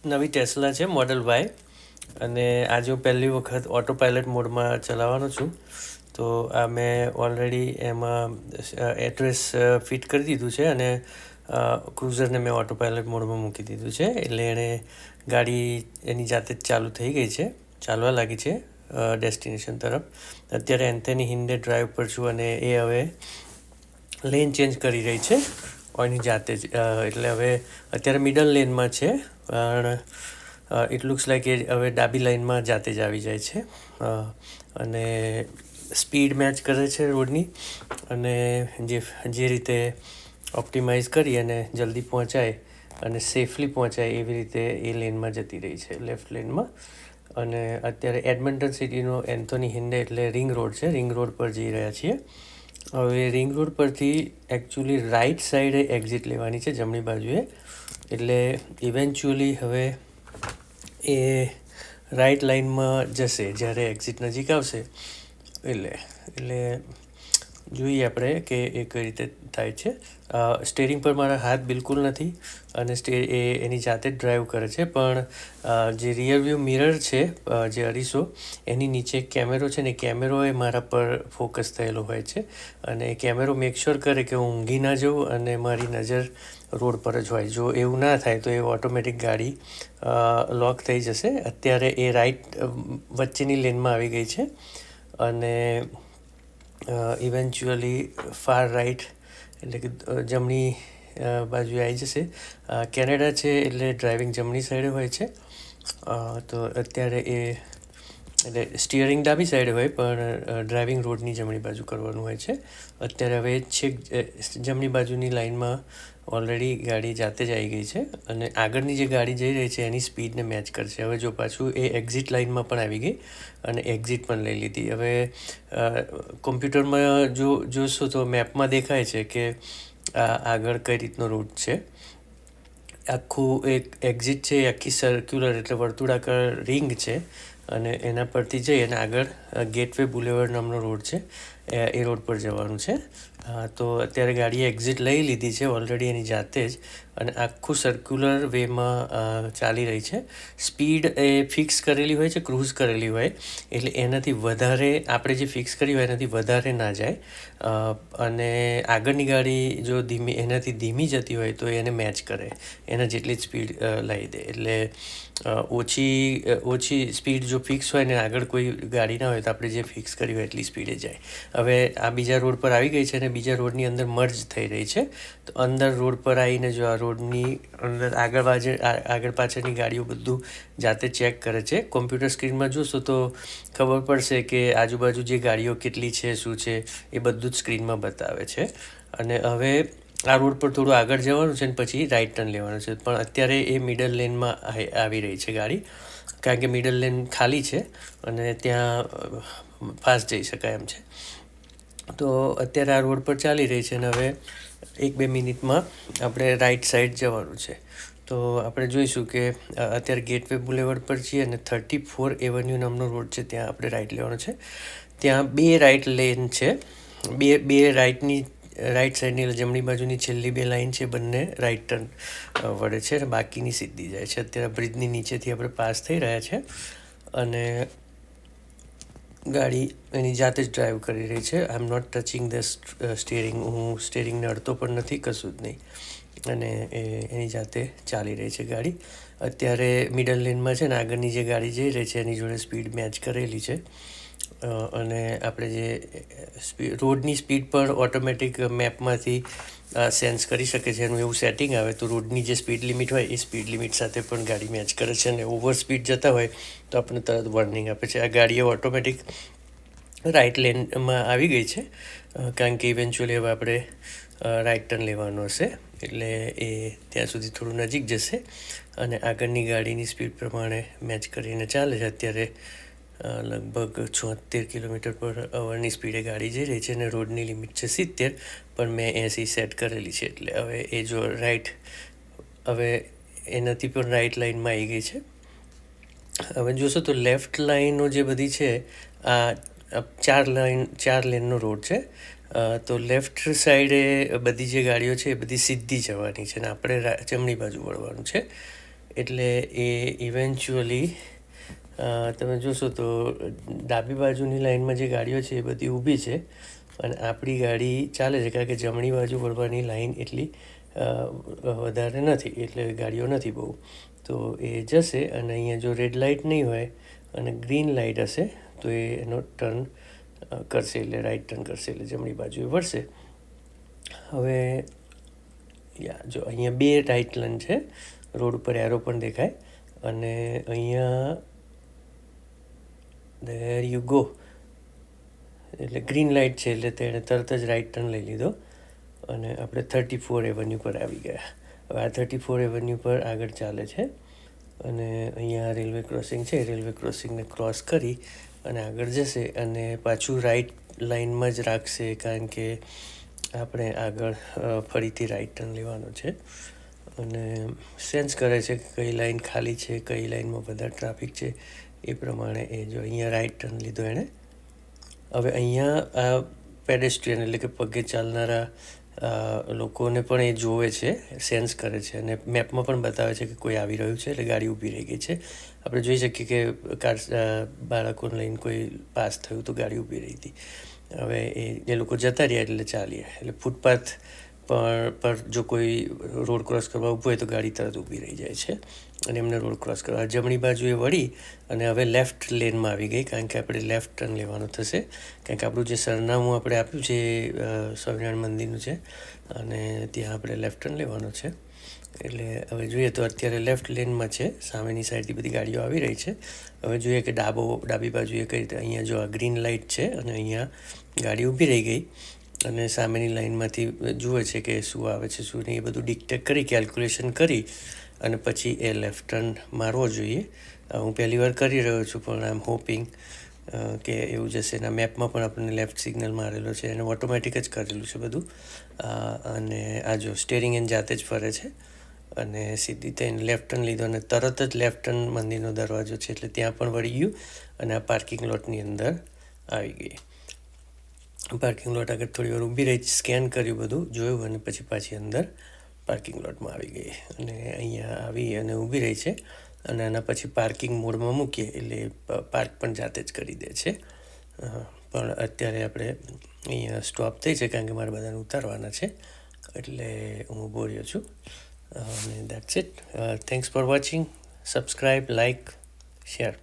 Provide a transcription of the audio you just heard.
નવી ટેસ્લા છે model Y અને આજે હું પહેલી વખત ઓટો પાયલટ મોડમાં ચલાવવાનો છું. તો આ મેં ઓલરેડી એમાં એડ્રેસ ફિટ કરી દીધું છે અને ક્રુઝરને મેં ઓટો પાયલટ મોડમાં મૂકી દીધું છે, એટલે એણે ગાડી એની જાતે જ ચાલુ થઈ ગઈ છે, ચાલવા લાગી છે ડેસ્ટિનેશન તરફ. અત્યારે એન્થની હિન્ડે ડ્રાઈવ પર છું અને એ હવે લેન ચેન્જ કરી રહી છે એની જાતે જ. એટલે હવે અત્યારે મિડલ લેનમાં છે, પણ ઇટ લુક્સ લાઈક એ હવે ડાબી લાઇનમાં જાતે જ આવી જાય છે અને સ્પીડ મેચ કરે છે રોડની, અને જે રીતે ઓપ્ટિમાઇઝ કરી અને જલ્દી પહોંચાય અને સેફલી પહોંચાય એવી રીતે એ લેનમાં જતી રહી છે, લેફ્ટ લેનમાં. અને અત્યારે એડમન્ટન સિટીનો એન્થોની હિન્ડે એટલે રિંગ રોડ છે, રિંગ રોડ પર જઈ રહ્યા છીએ. હવે રિંગ રોડ પરથી એકચ્યુઅલી રાઈટ સાઈડે એક્ઝિટ લેવાની છે, જમણી બાજુએ. એટલે ઇવેન્ચ્યુઅલી હવે એ રાઈટ લાઇનમાં જશે જ્યારે એક્ઝિટ નજીક આવશે. એટલે જોઈએ આપણે કે એ કઈ રીતે થાય છે. સ્ટેરિંગ પર મારા હાથ બિલકુલ નથી અને એની જાતે જ ડ્રાઈવ કરે છે, પણ જે રિયર વ્યૂ મિરર છે, જે અરીસો એની નીચે કેમેરો છે ને, કેમેરો એ મારા પર ફોકસ થયેલો હોય છે અને એ કેમેરો મેક શ્યોર કરે કે હું ઊંઘી ના જાઉં અને મારી નજર રોડ પર જ હોય. જો એવું ના થાય તો એ ઓટોમેટિક ગાડી લોક થઈ જશે. અત્યારે એ રાઈટ વચ્ચેની લેનમાં આવી ગઈ છે અને ઇવેન્ચ્યુઅલી ફાર રાઈટ એટલે કે જમણી બાજુએ આવી જશે. કેનેડા છે એટલે ડ્રાઇવિંગ જમણી સાઈડે હોય છે. તો અત્યારે એટલે સ્ટિયરિંગ ડાબી સાઈડે હોય, પણ ડ્રાઇવિંગ રોડની જમણી બાજુ કરવાનું હોય છે. અત્યારે હવે છેક જમણી બાજુની લાઇનમાં ઓલરેડી ગાડી જાતે જ આવી ગઈ છે અને આગળની જે ગાડી જઈ રહી છે એની સ્પીડને મેચ કરશે. હવે જો પાછું એ એક્ઝિટ લાઇનમાં પણ આવી ગઈ અને એક્ઝિટ પણ લઈ લીધી. હવે કોમ્પ્યુટરમાં જોશો તો મેપમાં દેખાય છે કે આગળ કઈ રીતનો રૂટ છે. આખું એક એક્ઝિટ છે, આખી સર્ક્યુલર એટલે વર્તુળાકાર રિંગ છે અને એના પરથી જઈ અને આગળ ગેટવે બુલેવર્ડ નામનો રોડ છે, એ રોડ પર જવાનું છે. તો અત્યારે ગાડીએ એક્ઝિટ લઈ લીધી છે ઓલરેડી એની જાતે જ અને આખું સર્ક્યુલર વેમાં ચાલી રહી છે. સ્પીડ એ ફિક્સ કરેલી હોય છે, ક્રૂઝ કરેલી હોય, એટલે એનાથી વધારે આપણે જે ફિક્સ કરી હોય એનાથી વધારે ના જાય. અને આગળની ગાડી જો એનાથી ધીમી જતી હોય તો એને મેચ કરે, એના જેટલી જ સ્પીડ લાવી દે. એટલે ઓછી સ્પીડ જો ફિક્સ હોય ને આગળ કોઈ ગાડી ના હોય તો આપણે જે ફિક્સ કરી હોય એટલી સ્પીડે જાય. હવે આ બીજા રોડ પર આવી ગઈ છે અને બીજા રોડની અંદર મર્જ થઈ રહી છે. તો અંદર રોડ પર આવીને જો આ રોડની અંદર આગળ પાછળની ગાડીઓ બધું જાતે ચેક કરે છે. કોમ્પ્યુટર સ્ક્રીનમાં જોશો તો ખબર પડશે કે આજુબાજુ જે ગાડીઓ કેટલી છે, શું છે, એ બધું જ સ્ક્રીનમાં બતાવે છે. અને હવે આ રોડ પર થોડું આગળ જવાનું છે અને પછી રાઈટ ટર્ન લેવાનું છે, પણ અત્યારે એ મિડલ લેનમાં આવી રહી છે ગાડી, કારણ કે મિડલ લેન ખાલી છે અને ત્યાં ફાસ્ટ જઈ શકાય એમ છે. તો અત્યારે આ રોડ પર ચાલી રહી છે અને હવે 1-2 મિનિટમાં આપણે રાઈટ સાઈડ જવાનું છે. તો આપણે જોઈશું કે અત્યારે ગેટવે બુલેવર્ડ પર છીએ અને 34 એવન્યુ નામનો રોડ છે, ત્યાં આપણે રાઈટ લેવાનો છે. ત્યાં 2 રાઈટ લેન છે, બે રાઈટ સાઈડની જમણી બાજુની છેલ્લી 2 લાઇન છે, બંને રાઈટ ટર્ન વળે છે અને બાકીની સીધી જાય છે. અત્યારે બ્રિજની નીચેથી આપણે પાસ થઈ રહ્યા છે અને ગાડી એની જાતે જ ડ્રાઈવ કરી રહી છે. I am not touching the steering, હું સ્ટીયરિંગને અડતો પણ નથી, કશું જ નહીં. અને એની જાતે ચાલી રહી છે ગાડી. અત્યારે મિડલ લેનમાં છે ને આગળની જે ગાડી જઈ રહી છે એની જોડે સ્પીડ મેચ કરેલી છે અને આપણે જે રોડની સ્પીડ પર ઓટોમેટિક મેપમાંથી સેન્સ કરી શકે છે. એનું એવું સેટિંગ આવે તો રોડની જે સ્પીડ લિમિટ હોય એ સ્પીડ લિમિટ સાથે પણ ગાડી મેચ કરે છે અને ઓવર સ્પીડ જતા હોય તો આપણને તરત વોર્નિંગ આપે છે. આ ગાડીએ ઓટોમેટિક રાઈટ લેનમાં આવી ગઈ છે, કારણ કે ઇવેન્ચ્યુઅલી હવે આપણે રાઈટ ટર્ન લેવાનું હશે, એટલે એ ત્યાં સુધી થોડું નજીક જશે અને આગળની ગાડીની સ્પીડ પ્રમાણે મેચ કરીને ચાલે છે. અત્યારે લગભગ 76 કિલોમીટર પર અવરની સ્પીડે ગાડી જઈ રહી છે અને રોડની લિમિટ છે 70, પણ મેં 80 સેટ કરેલી છે. એટલે હવે એ જો હવે એનાથી પણ રાઈટ લાઇનમાં આવી ગઈ છે. હવે જોશો તો લેફ્ટ લાઇનો જે બધી છે, આ 4 લેનનો રોડ છે. તો લેફ્ટ સાઈડે બધી જે ગાડીઓ છે એ બધી સીધી જવાની છે અને આપણે જમણી બાજુ વળવાનું છે. એટલે એ ઇવેન્ચ્યુઅલી તમે જોશો તો ડાબી બાજુની લાઇનમાં જે ગાડીઓ છે એ બધી ઊભી છે અને આપણી ગાડી ચાલે છે, કારણ કે જમણી બાજુ વળવાની લાઇન એટલી વધારે નથી, એટલે ગાડીઓ નથી બહુ. તો એ જશે અને અહીંયા જો રેડ લાઇટ નહીં હોય અને ગ્રીન લાઇટ હશે તો એનો ટર્ન કરશે, એટલે રાઈટ ટર્ન કરશે, એટલે જમણી બાજુએ વળશે. હવે જો અહીંયા 2 રાઈટ ટર્ન છે, રોડ ઉપર એરો પણ દેખાય અને અહીંયા there you go, એટલે ગ્રીન લાઇટ છે એટલે તેણે તરત જ રાઈટ ટર્ન લઈ લીધો અને આપણે 34 એવન્યુ પર આવી ગયા. હવે આ 34 એવન્યુ પર આગળ ચાલે છે અને અહીંયા રેલવે ક્રોસિંગ છે, રેલવે ક્રોસિંગને ક્રોસ કરી અને આગળ જશે અને પાછું રાઈટ લાઇનમાં જ રાખશે, કારણ કે આપણે આગળ ફરીથી રાઈટ ટર્ન લેવાનો છે અને સેન્સ કરે છે કે કઈ લાઇન ખાલી છે, કઈ લાઇનમાં વધારે ટ્રાફિક છે, એ પ્રમાણે એ જો અહીંયા રાઈટ ટર્ન લીધો એણે. હવે અહીંયા આ પેડેસ્ટ્રિયન એટલે કે પગે ચાલનારા લોકોને પણ એ જોવે છે, સેન્સ કરે છે અને મેપમાં પણ બતાવે છે કે કોઈ આવી રહ્યું છે, એટલે ગાડી ઊભી રહી ગઈ છે. આપણે જોઈ શકીએ કે બાળકોને લઈને કોઈ પાસ થયું તો ગાડી ઊભી રહી હતી. હવે એ લોકો જતા રહ્યા એટલે ચાલીએ, એટલે ફૂટપાથ પર જો કોઈ રોડ ક્રોસ કરવા ઊભું હોય તો ગાડી તરત ઊભી રહી જાય છે અને એમને રોડ ક્રોસ કરવા જમણી બાજુએ વળી અને હવે લેફ્ટ લેનમાં આવી ગઈ, કારણ કે આપણે લેફ્ટ ટર્ન લેવાનું થશે, કારણ કે આપણું જે સરનામું આપણે આપ્યું છે સ્વામિનારાયણ મંદિરનું છે અને ત્યાં આપણે લેફ્ટ ટર્ન લેવાનો છે. એટલે હવે જોઈએ તો અત્યારે લેફ્ટ લેનમાં છે, સામેની સાઈડથી બધી ગાડીઓ આવી રહી છે. હવે જોઈએ કે ડાબી બાજુએ કઈ રીતે. અહીંયા જો આ ગ્રીન લાઇટ છે અને અહીંયા ગાડી ઊભી રહી ગઈ અને સામેની લાઇનમાંથી જુએ છે કે શું આવે છે શું નહીં, એ બધું ડિક્ટેટ કરી, કેલ્ક્યુલેશન કરી અને પછી એ લેફ્ટ ટર્ન મારવો જોઈએ. હું પહેલી વાર કરી રહ્યો છું, પણ આઈ એમ હોપિંગ કે એવું જશે. એના મેપમાં પણ આપણને લેફ્ટ સિગ્નલ મારેલો છે, એને ઓટોમેટિક જ કરેલું છે બધું. અને આ જો સ્ટેરિંગ એને જાતે જ ફરે છે અને સીધી થઈને લેફ્ટ ટર્ન લીધો અને તરત જ લેફ્ટ ટર્ન મંદિરનો દરવાજો છે એટલે ત્યાં પણ વળી ગયું અને આ પાર્કિંગ લોટની અંદર આવી ગઈ. પાર્કિંગ લોટ આગળ થોડી વાર ઊભી રહી, સ્કેન કર્યું, બધું જોયું અને પછી પાછી અંદર પાર્કિંગ લોટમાં આવી ગઈ અને અહીંયા આવી અને ઊભી રહી છે અને આના પછી પાર્કિંગ મોડમાં મૂકીએ એટલે પાર્ક પણ જાતે જ કરી દે છે. પણ અત્યારે આપણે અહીંયા સ્ટોપ થઈ છે, કારણ કે મારે બધાને ઉતારવાના છે, એટલે હું ઊભો રહ્યો છું. અને that's it. Thanks for watching. Subscribe, like, share.